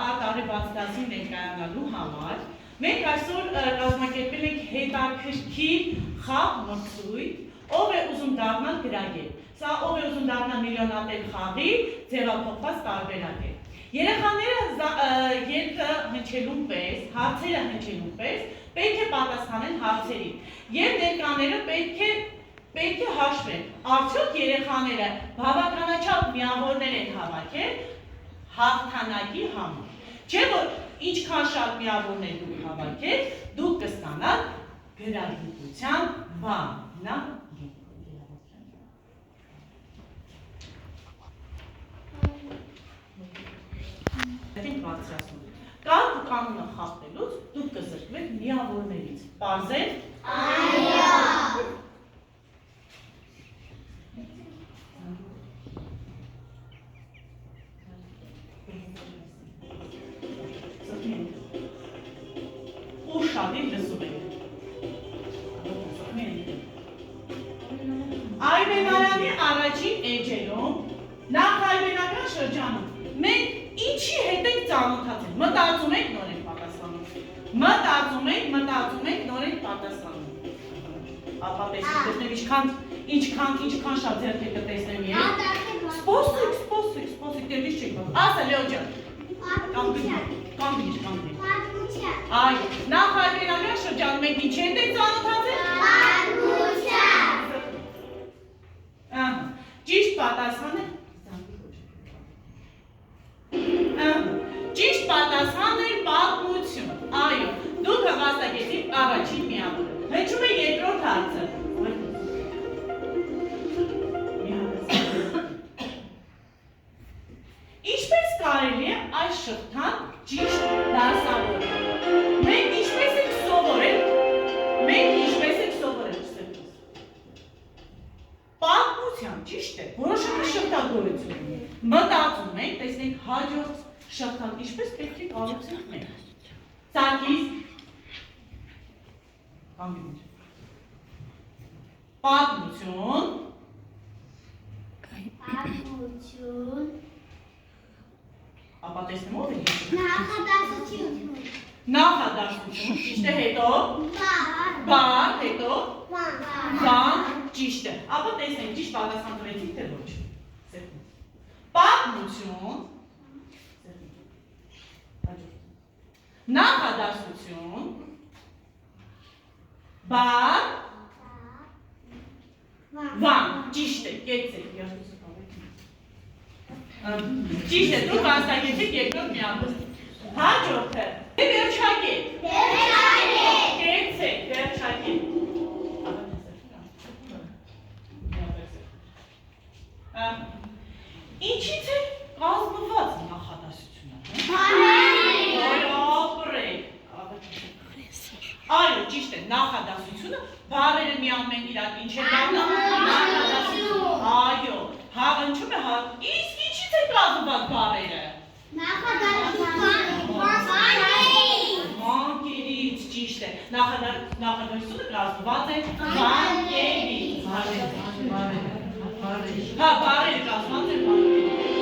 արտարևած դասին ներկայանալու համար մենք այսօր կազմակերպել ենք հետաքրքիր խաղ մրցույթ, ով է ուզում դառնալ գրագետ։ Սա ով է ուզում դառնալ միլիոնատեր խաղի ձևափոխված տարբերակ է։ Երեխաները երկը հնչելուն պես, հարցերը հնչելուն պես պետք է պատասխանեն հարցերին եւ ներկաները պետք է հաշվեն, արդյոք երեխաները բավականաչափ միավորներ են հավաքել հաղթանակի համար։ Չէ՞ որ ինչքան շատ միավորներ դուք հավաքեք, դուք կստանաք գրագիտության բան։ Կարգ ու կանոնը խախտելուց դուք կզրկվեք միավորներից։ Պարզ է՞։ Այո։ Ուշադիր լսում եք։ Այբենարանի առաջին էջերում, նախ այբենական շրջանում, մենք ինչի հետ ենք ծանոթացել, մտածում ենք նոր ենք պատասխանում, մտածում ենք նոր ենք պատասխանում, ապա տեսնեմ ինչքան շատ ձեռք եք տեսնեմ եկ, սպոսիկ, դերվիշ չեք բաղ, ասա լեո ջան, կանգնիչ, այ, նախ այբենական շրջանում մենք ինչի հետ ենք ծանոթացել, ճիշտ պատասխանը Ճիշտ պատասխանն էր պատմություն, այո, դուք հաղաստակեցիք առաջին միավորը, հնչում է երկրորդ հարցը, ինչպես կարելի է այս շղթան ճիշտ դասավորել, մենք ինչպես ենք սովորել, պատմության, ճիշտ է, որոշակի շղթագործություն ունի, մտածում ենք, տեսնենք հաջորդ շղթան ինչպես պետք է կառուցենք մենք։ Սարգիս, պատմություն, ապա տեսնեմ ով է։ Նախադասություն, ճիշտ է, հետո, բառ, հետո, բան, ճիշտ է, ապա տեսնենք ճիշտ պատասխան տվեցիք թե ոչ։ Պատմություն, նախադասություն, բառ, բան, ճիշտ է, կեցեք, ճիշտ է, դուք հաստատեցիք երկրորդ միավորը։ Հաջորդը, վերջակետ, կեցեք, վերջակետ։ Ինչից է կազմված նախադասությունը։ Այո, ճիշտ է, նախադասությունը բառերը միանում են իրար ինչ է դառնում։ Այո, հաղնչում է իսկ ինչից է կազմված բառերը։ Բանկերից, ճիշտ է, նախադասությունը կազմված է բանկերից։ Հա, բառերը կազմված են բանկերից։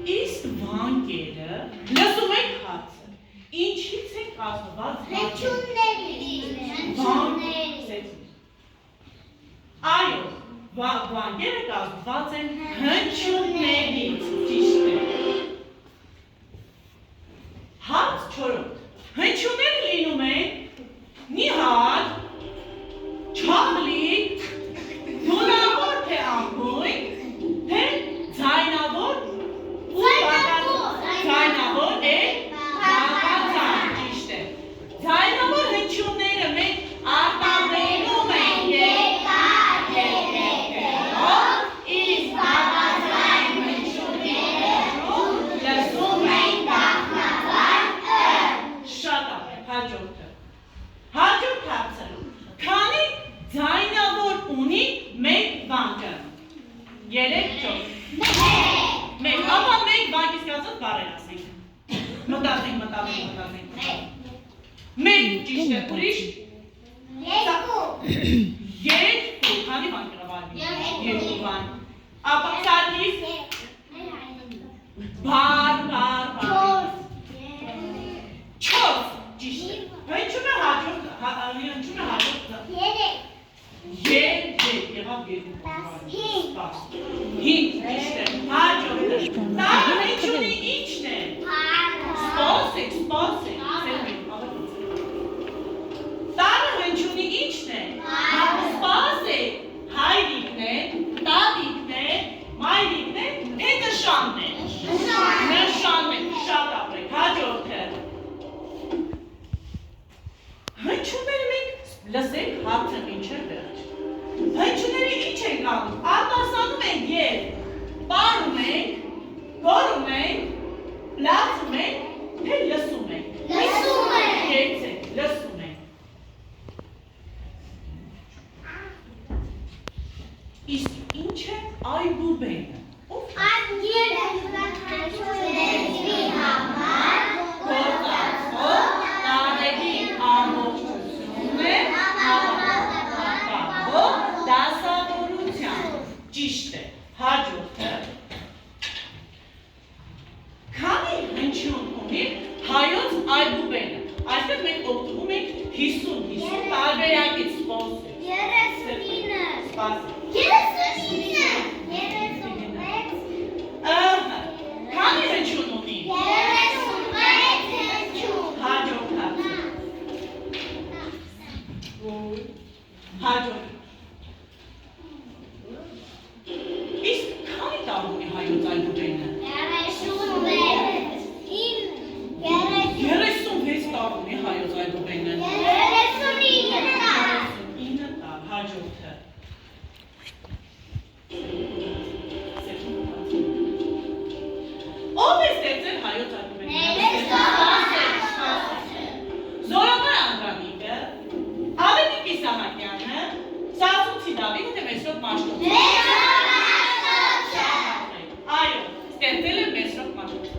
Իսկ բանկերը, լսում եք հարցը, ինչից է կազմված հնչյուններից։ Այո, բանկերը կազմված են հնչյուններից, ճիշտ է։ Հարց 4. Հնչյունները լինում են նիհար, չաղլիկ, դունավոր թե անգույն, թե ձայնավոր ու ձայնավոր է բաղաձայն, ճիշտ է։ Ձայնավոր հնչյունները մենք արտաբերում ենք երկրով, իսկ բաղաձայն հնչյուններում լսում ենք նախնական շատ է, հաջորդը։ Հաջորդ հարցը, քանի ձայնավոր ունի մեկ վանկը։ 3-4 Մեկ, ապա մեկ վանկից կացած բառեր ասենք։ Մտածենք։ Մեկ ճիշտ է, ուրիշ։ 2 քանի վանք կրավարվի։ 2 վանք։ Ապա Սարգիս Տարը հնչյունի ի՞նչն է։ Սպասեք, սպասեք։ Տարը հնչյունի ի՞նչն է։ Սպասեք, հայրիկն է, տատիկն է, մայրիկն է, նշանն է։ Նշանն է, շատ ապրեք, հաջորդը։ Հնչյունները մենք լսենք հարցը ինչ է վերջ։ Հնչյունները ինչ ենք անում, արտասանում ենք և պարում ենք, գորում ենք, լացում ենք, թե լսում ենք։ Լսում ենք։ Կեցեք, լսում ենք։ Իսկ ինչ է այբուբենը։ Յուրաքանչյուր համար Գործածող տարերի ամբողջություն է հավաքական դասավորությամբ։ Ճիշտ է, հաջորդը։ Քանի հնչյուն ունի հայոց այբուբենը։ Այստեղ մենք օգտվում ենք 50 տարբերակից սպասեք։ 39 Սպասեք։ 39 Քանի հնչյուն ունի։ 36 հնչյուն Հաջորդ հարցը։ Հաջորդ։ Իսկ քանի տառ ունի հայոց այբուբենը։ 36 տառ ունի հայոց այբուբենը։ 9 տառ, հաջորդը։ Ո՞վ է ստեղծել հայոց այբուբենը։ Զորավար Անդրանիկը, Ավետիք Իսահակյանը, Սացուցի Դավիթը, թե Մեսրոպ Մաշտոցը։ Այո, ստեղծել է Մեսրոպ Մաշտոցը։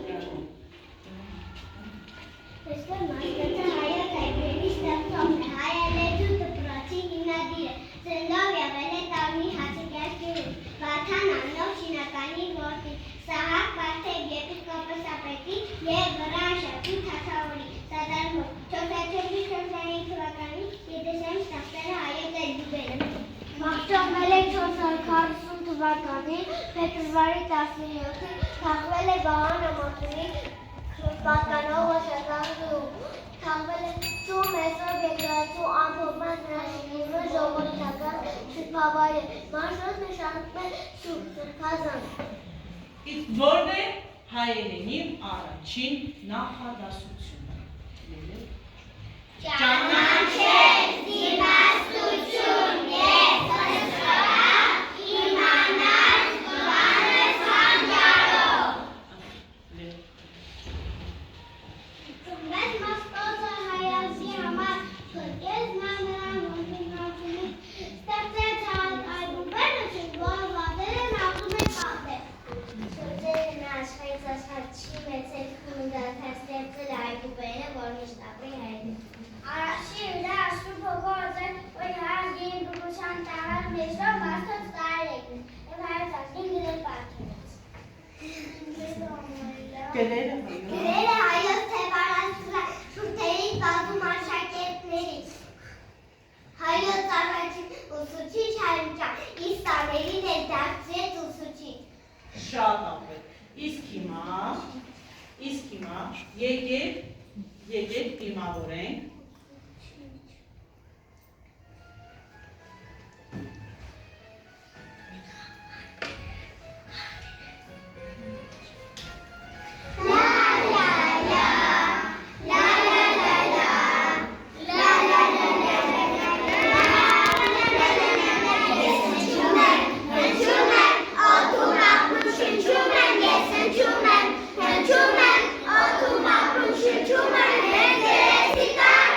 Մեսրոպ Մաշտոցը հայոց այբուբենի ստեղծողն է, հայալեզու դպրոցի հիմնադիրը, ծննդով եղել է Տավնի Հացիկյաշկերում, Վաթան անունով շինականի որդի, Սահակ Պարթև եպիսկոպոսապետի և Վրան Շապի թագավորի սատարմով 404 թվականի Եդեսային ստեղծել է հայոց այբուբենը։ Մահճողվել է 440 թվականին փետրվարի 17-ին, թաղվել է Վահան Ամատունի պատկանող Ոսակարգում, թաղվել է Սու Մեսրոպ եկեղեցու ամփոփման հրաշքիրը ժողովրդական շփավայր է, մարզոց նշանակում է Սուրբազան։ Իսկ որն է հայերենի առաջին նախադասությունը։ Ճանաչել իմաստություն և հսկարան, իմանալ բանս հանճարով։ Մեծ Մաշտոցը հայազի համար փրկեց նա նրան որդինացումից, ստեղծեց այբուբենը, որ վատերը նախում է պատել։ Շրջերն աշխարհից աշխարհ չի մեծել խնդրաթար ստեղծել այբուբենը, որ միշտ ապրի հայերեն։ Առաջի վրա աշխուր փողոց է, որ հայաց գերբուժան տարած Մեսրոպ Մաշտոց տարեկն է, և հայաց ազգին գրել պարգևեց։ Գրել է հայոց թևարացուցիչ շուրթերից բազում աշակերտներից։ Հայոց առաջին ուսուցիչ Հարունջան, իսկ տարերին էլ դարձրեց ուսուցիչ։ Շատ ապրեք։ Իսկ հիմա եկեք դիմավորենք Հնչում եմ, օդում ապրում, շնչում եմ, հենց երեսիկան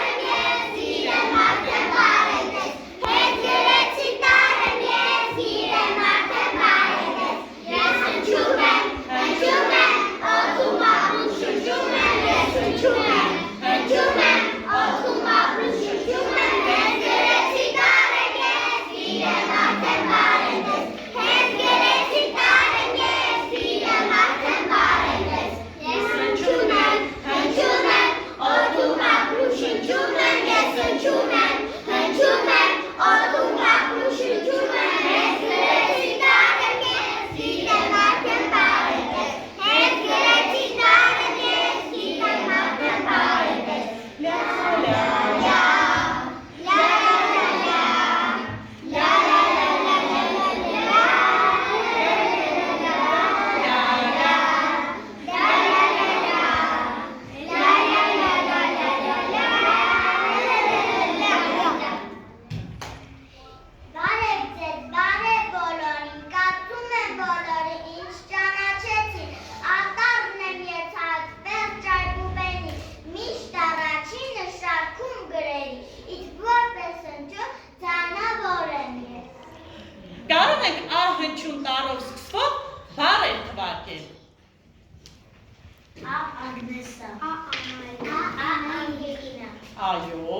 A Agnesa. A Amayla. A Angelina. Այո։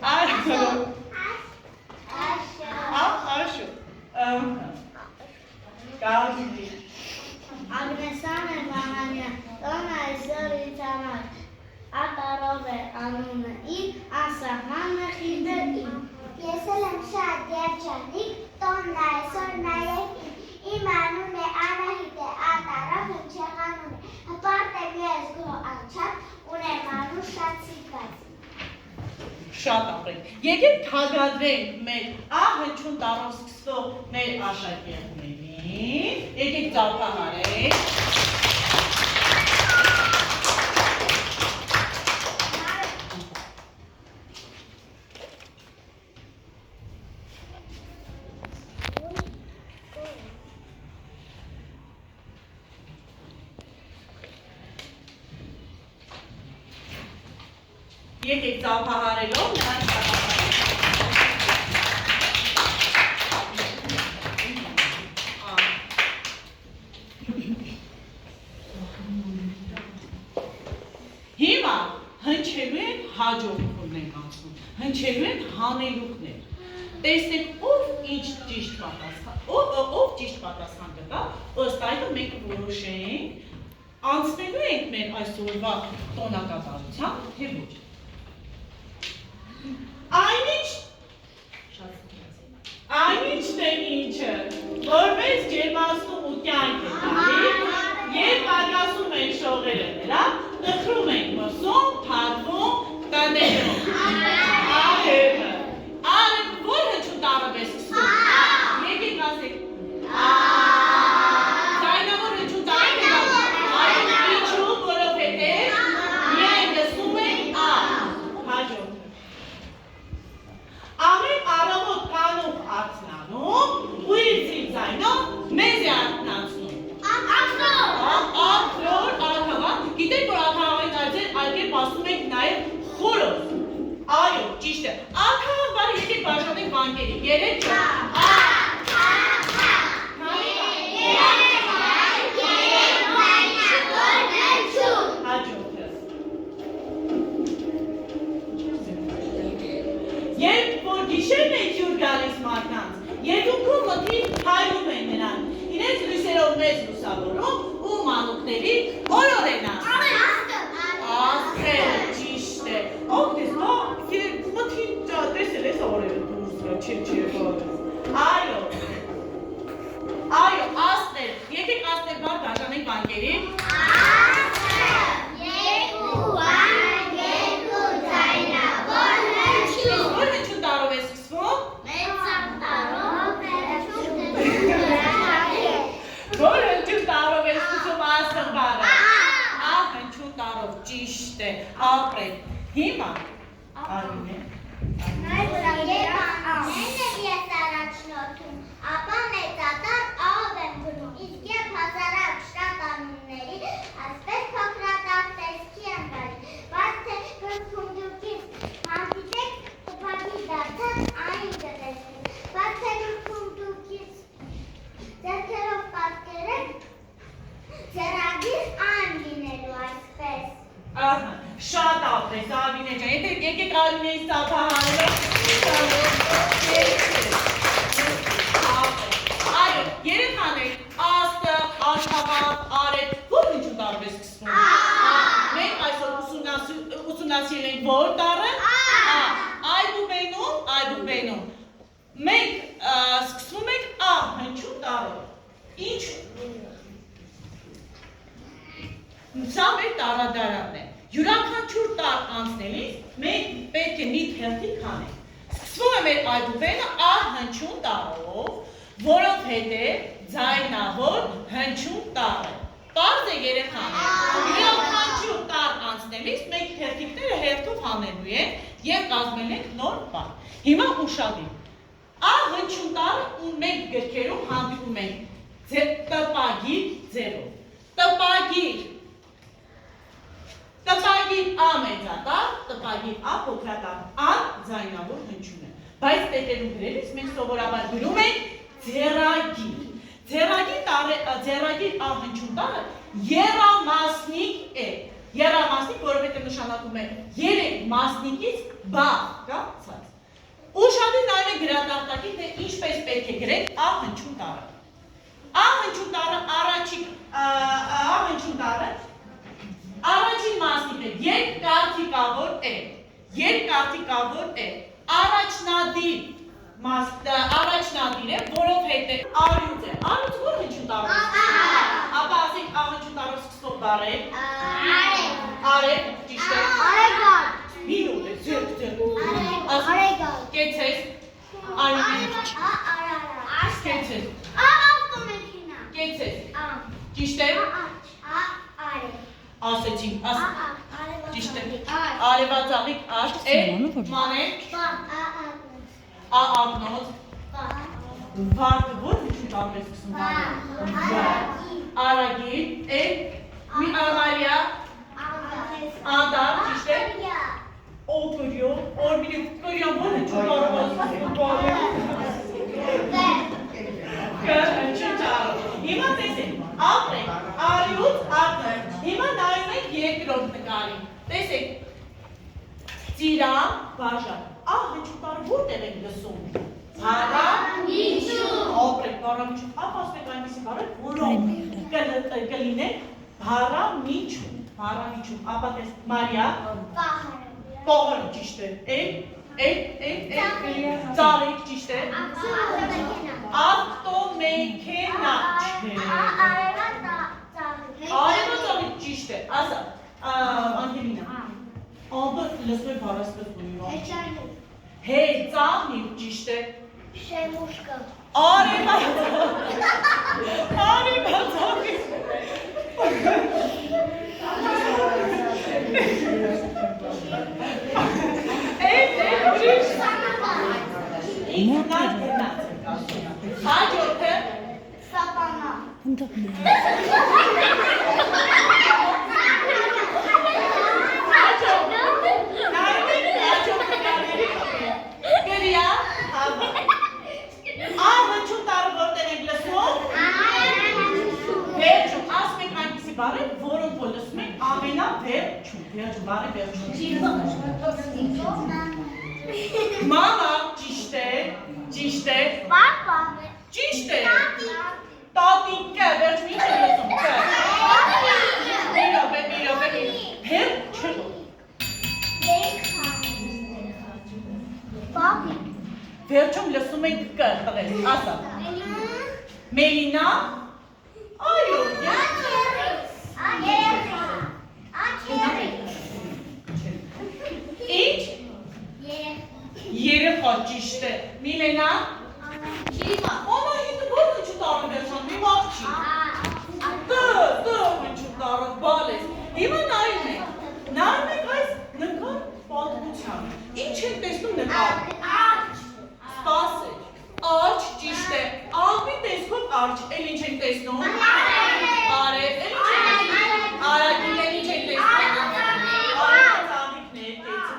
Asho. Աշո։ Գազի։ Ագնեսան է Վահանյան, տոնը այսօր ինձ համար, ատարով է անունը իմ, անսահմանն է խինդը իմ։ Ես էլ եմ շատ երջանիկ, տոնն այսօր նաև իմ անուն է Անահիտ է, ատարով եմ չեղանուն է, հպարտ եմ ես գո անչապ, ունեմ անուն շատ սիրված։ Շատ ապրենք։ Եկեք թագադրենք մեր ահնչուն տառով սկսվող մեր աշակերտներին։ Եկեք ծափահարենք։ Եկեք ծափահարելով նրանց Հիմա հնչելու են հաջորդքներն ենք անցնում, հնչելու են հանելուկներ։ Տեսնեք ով ինչ ճիշտ պատասխան, ով ճիշտ պատասխան կտա, ըստ այդմ մենք որոշենք անցնելու ենք մեր այսօրվա տոնակատարությամբ, թե ոչ։ Այնինչն է ինչը, որպես ջերմացնում ու կյանք է տալի, երբ պատասում են շողերը նրա, տխրում են մսում, փակվում, տնտերում։ Արևը, որ հնչուն տառով է սկսվում, եկեք ասեք, ձայնավոր հնչուն տառով է, այլ ինչու, որովհետև միայն լսում ենք հաջորդը։ Ամեն առավոտ կանուխ արձնանում ու իր ձայնով մեզ է արթնացնում։ Ակրոր, ակաղան, գիտեք, որ ակաղանից այդեր ասում ենք նաև խորոս։ Այո, ճիշտ է։ Ակաղան բարի եկեք բաժանենք բանկերի, երեք չոր։ Երբ որ գիշերն է ջուր գալիս մարդկանց, երկուքում մթի հայրում են նրան, իրենց լույսերով մեզ լուսավորում ու մանուկների օրոր են Աստղերը, ճիշտ է, ովքես, մթի տեսել ես օրերը դուրս չէ, այո, աստղեր, եկեք աստղեր բար բաժանենք բանկերի, որ հնչուն տառով է սկսվում, որ հնչուն տառով է սկսում աստղ բառը, հնչուն տառով, ճիշտ է, ապրեք, հիմա, արին է, ապա մեծատար ավ եմ գնում, իսկ երբ հազարակ շատ անունների, այսպես փոքրատար տեսքի եմ գալիս, բայց թե գրքումդուկից հանդիպեք տպագի դարձած այն կտեսնի, բայց թե գրքումդուկից ձեռքերով պատկերեք, ձեռագիր այն լինելու այսպես։ Շատ ապրես, Արինե ջան, եկեք Արինեից ծափահարելով, Այո, երեխաներ, աստղ, աշխավաղ, արև, որ հնչուն տառով է սկսվում։ Մենք այսօր ուսումնասիրել ենք որ տառը։ Այբուբենում։ Մենք սկսվում ենք հնչուն տառով։ Ինչու։ Սա մեր տառադարանն է։ Յուրաքանչյուր տառ անցնելիս մենք պետք է մի թերթիկ անենք։ Սկսվում է մեր այբուբենը հնչուն տառով, որովհետև ձայնավոր հնչուն տառ է։ Պարզ է երեխաներ, յուրաքանչյուր տառ անցնելիս մենք թերթիկները հերթով հանելու ենք և կազմել ենք նոր բառ։ Հիմա ուշադիր։ Հնչուն տառը ու մենք գրքերում հանդիպում ենք տպագիր ձևով։ Տպագիր մեծատառ, տպագիր փոքրատառ, ձայնավոր հնչյուն է։ Բայց տետերում գրելիս մենք սովորաբար գրում ենք ձեռագիր։ ձեռագիր ահնչում տառը երամասնիկ է։ Երամասնիկ, որովհետև նշանակում է երեք մասնիկից բաղ, կա ցած։ Ուշադիր նայում եք գրատախտակին, թե ինչպես պետք է գրեք ահնչում տառը։ Ահնչում տառը առաջին մասնիկն է, երկկարթիկավոր է։ Երկկարթիկավոր է։ Առաջնադիր է, որովհետև արյուծ է։ Արյուծ որ հնչում տառը։ Ապա ասենք ահնչում տառը սկսող բառ է։ Արև, ճիշտ է։ Մինուտ է, ձերք։ Կեցես, արյուծ, կեցես, կեցես, ճիշտ է։ Ասեցին, ճիշտ է։ Արևածաղիկ աչք է, մանեք, աղնոց, վարդը որ հնչում տառը է սկսում բառը։ Արագիր է, Մարիա, Ադար, ճիշտ է։ Օգրյո, կրյո որ հնչում տառը Հիմա տեսեք, ապրեք, արյուծ, ակր, հիմա նայում եք երկրորդ նկարին, տեսեք, ծիրան, բաժան, հնչում տառը որտեղ եք լսում, Բարամիջում, ապրեք, բարամիջում, ասպեք այնպիսի բառեր, որոնք կլինեն բարամիջում, ապա տես, Մարիա, պողորը, ճիշտ է, ծաղիկ, ճիշտ է, ավտոմեքենա չէ, արևածաղիկ ճիշտ է, ասա, Անգելինա, ամբը լսում է բառասկզբունի, հեծաղնիկ ճիշտ է, Շեմուշկը արևածաղիկ Հաջորդը Սապանա Գրյա ահնչում տառը որտեղ եք լսում վերջում ասում եք այնպիսի բառեր որոնք որ լսում եք ամենավերջում բառը վերջում Մամա ճիշտ է Պապա ճիշտ է տատիկը վերջում ինչ է լսում Հեր չէ Պապի Վերջում լսում եք կը տղեր, ասա Մելինա այո Ինչ? Երեխա ճիշտ է Միլենա Մամա հիտը որ հնչու տառը վերջան մի մաղջի հնչու տառը բալես Հիմա նայում եք այս նկար պատմության Ինչ եք տեսնում նկար Սպասեք, արջ ճիշտ է, աղբի տեսքով արջ, էլ ինչ ենք տեսնում? Արև, էլ ինչ ենք տեսնում? Արագիլ, էլ ինչ ենք տեսնում? Արևածաղիկներ, կեցը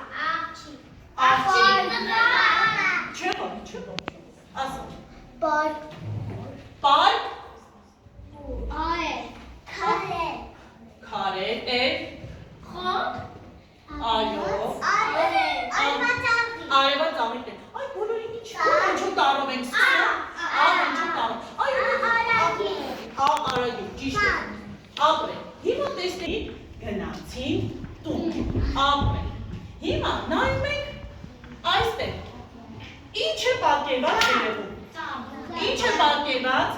Չե բան, ասա Պարկ Քարե, այո Արևածաղիկ է Այ բոլորին ինչ հնչում տառով ենք սկսում հնչում տառով Արագիլ, ճիշտ է Ապրեք, հիմա տեսնեիք գնացին տուն Ապրեք, հիմա նայում եք այստեղ Ինչ է պատկերված երևում Ինչ է պատկերված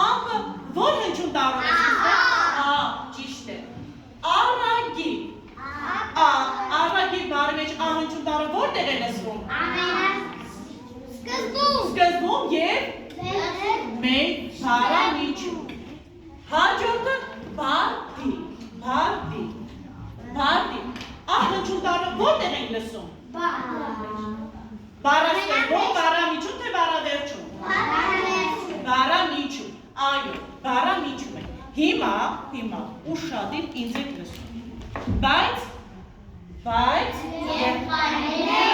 Ամը որ հնչում տառով ենք սկսում Ճիշտ է Արագիլ Արագիլ բառի մեջ ահնչում տառը որտեղ է լսվում Սկզբում և մեկ բարամիջում Հաջորդը բարդի Ահնչում տառը որտեղ ենք լսում Բարասկզբում, բարամիջում թե բարավերջում Բարամիջում, այո, բարամիջում է Հիմա ուշադիր ինձ եք լսում Բայց Երբայրներ